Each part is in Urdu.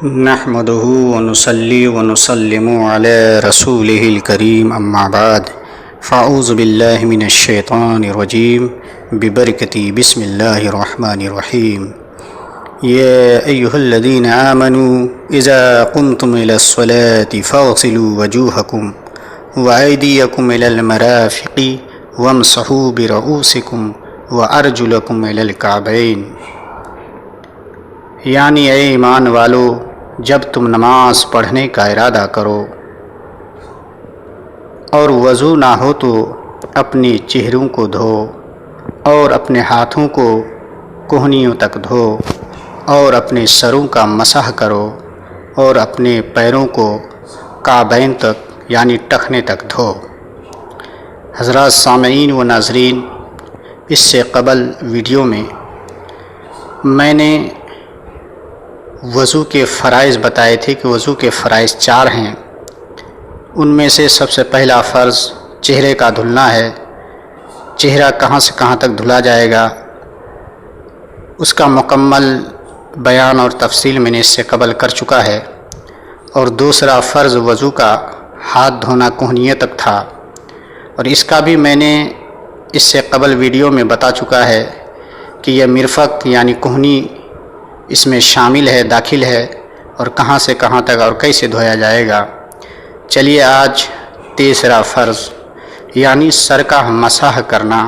نحمده ونصلي ونسلم على رسوله الكريم أما بعد فأعوذ بالله من الشيطان الرجيم ببركة بسم الله الرحمن الرحيم يا أيها الذين آمنوا إذا قمتم إلى الصلاة فاغسلوا وجوهكم وأيديكم إلى المرافق وامسحوا برؤوسكم وأرجلكم إلى الكعبين، یعنی اے ایمان والو، جب تم نماز پڑھنے کا ارادہ کرو اور وضو نہ ہو تو اپنے چہروں کو دھو اور اپنے ہاتھوں کو کہنیوں تک دھو اور اپنے سروں کا مسح کرو اور اپنے پیروں کو کعبین تک یعنی ٹخنے تک دھو۔ حضرات سامعین و ناظرین، اس سے قبل ویڈیو میں نے وضو کے فرائض بتائے تھے کہ وضو کے فرائض 4 ہیں۔ ان میں سے سب سے پہلا فرض چہرے کا دھلنا ہے۔ چہرہ کہاں سے کہاں تک دھلا جائے گا، اس کا مکمل بیان اور تفصیل میں نے اس سے قبل کر چکا ہے۔ اور دوسرا فرض وضو کا ہاتھ دھونا کہنیے تک تھا، اور اس کا بھی میں نے اس سے قبل ویڈیو میں بتا چکا ہے کہ یہ مرفق یعنی کہنی اس میں شامل ہے، داخل ہے، اور کہاں سے کہاں تک اور کیسے دھویا جائے گا۔ چلیے آج تیسرا فرض یعنی سر کا مسح کرنا،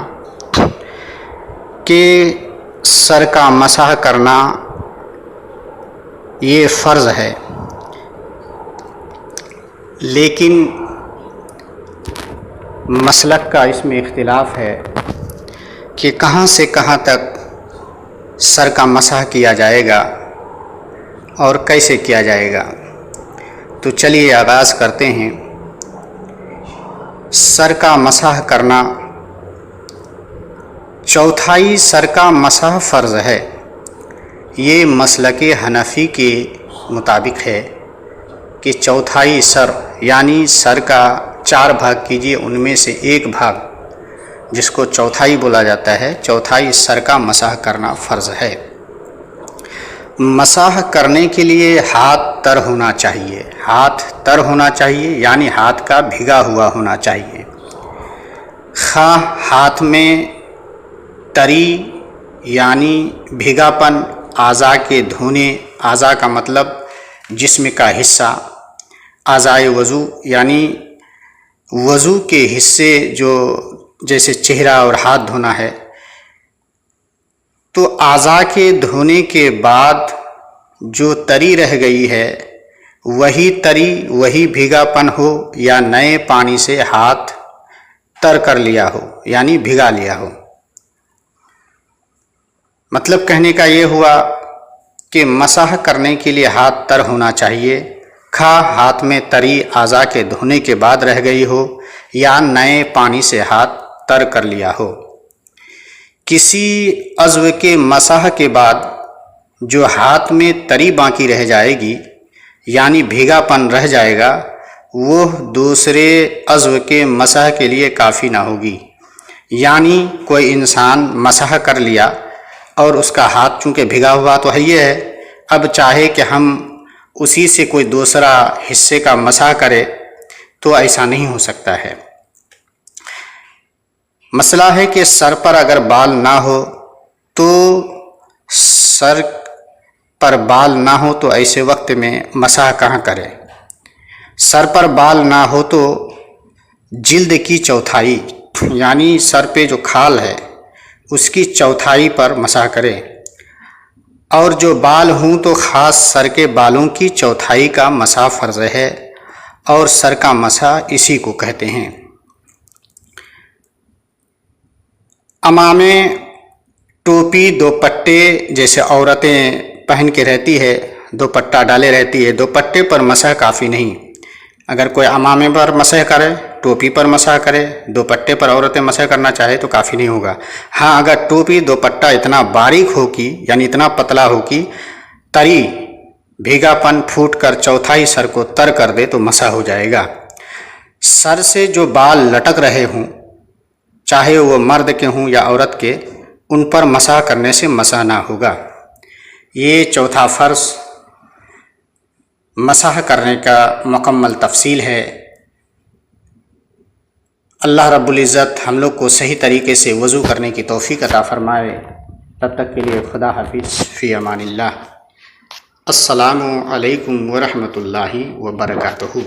کہ سر کا مسح کرنا یہ فرض ہے، لیکن مسلک کا اس میں اختلاف ہے کہ کہاں سے کہاں تک سر کا مسح کیا جائے گا اور کیسے کیا جائے گا۔ تو چلیے آغاز کرتے ہیں۔ سر کا مسح کرنا، چوتھائی سر کا مسح فرض ہے۔ یہ مسلک حنفی کے مطابق ہے کہ چوتھائی سر یعنی سر کا 4 بھاگ کیجیے، ان میں سے ایک بھاگ جس کو چوتھائی بولا جاتا ہے، چوتھائی سر کا مسح کرنا فرض ہے۔ مسح کرنے کے لیے ہاتھ تر ہونا چاہیے، ہاتھ تر ہونا چاہیے یعنی ہاتھ کا بھیگا ہوا ہونا چاہیے۔ خواہ ہاتھ میں تری یعنی بھیگاپن اعضاء کے دھونے، اعضاء کا مطلب جسم کا حصہ، اعضاء وضو یعنی وضو کے حصے جو جیسے چہرہ اور ہاتھ دھونا ہے، تو اعضاء کے دھونے کے بعد جو تری رہ گئی ہے وہی تری، وہی بھیگاپن ہو یا نئے پانی سے ہاتھ تر کر لیا ہو یعنی بھگا لیا ہو۔ مطلب کہنے کا یہ ہوا کہ مسح کرنے کے لیے ہاتھ تر ہونا چاہیے، خواہ ہاتھ میں تری اعضاء کے دھونے کے بعد رہ گئی ہو یا نئے پانی سے ہاتھ تر کر لیا ہو۔ کسی عضو کے مسح کے بعد جو ہاتھ میں تری باقی رہ جائے گی یعنی بھیگا پن رہ جائے گا، وہ دوسرے عضو کے مسح کے لیے کافی نہ ہوگی۔ یعنی کوئی انسان مسح کر لیا اور اس کا ہاتھ چونکہ بھیگا ہوا تو ہے ہی ہے، اب چاہے کہ ہم اسی سے کوئی دوسرا حصے کا مسح کرے تو ایسا نہیں ہو سکتا ہے۔ مسئلہ ہے کہ سر پر اگر بال نہ ہو تو سر پر بال نہ ہو تو ایسے وقت میں مسح کہاں کرے۔ سر پر بال نہ ہو تو جلد کی چوتھائی یعنی سر پہ جو کھال ہے اس کی چوتھائی پر مسح کرے، اور جو بال ہوں تو خاص سر کے بالوں کی چوتھائی کا مسح فرض ہے، اور سر کا مسح اسی کو کہتے ہیں۔ عمامے، ٹوپی، دوپٹے جیسے عورتیں پہن کے رہتی ہے، دوپٹہ ڈالے رہتی ہے، دوپٹے پر مسح کافی نہیں۔ اگر کوئی عمامے پر مسح کرے، ٹوپی پر مسح کرے، دوپٹے پر عورتیں مسح کرنا چاہے تو کافی نہیں ہوگا۔ ہاں اگر ٹوپی دوپٹہ اتنا باریک ہو کہ یعنی اتنا پتلا ہو کہ تری بھیگا پن پھوٹ کر چوتھائی سر کو تر کر دے تو مسح ہو جائے گا۔ سر سے جو بال لٹک رہے ہوں، چاہے وہ مرد کے ہوں یا عورت کے، ان پر مسح کرنے سے مسح نہ ہوگا۔ یہ چوتھا فرض مسح کرنے کا مکمل تفصیل ہے۔ اللہ رب العزت ہم لوگ کو صحیح طریقے سے وضو کرنے کی توفیق عطا فرمائے۔ تب تک کے لیے خدا حافظ، فی امان اللہ۔ السلام علیکم ورحمۃ اللہ وبرکاتہ۔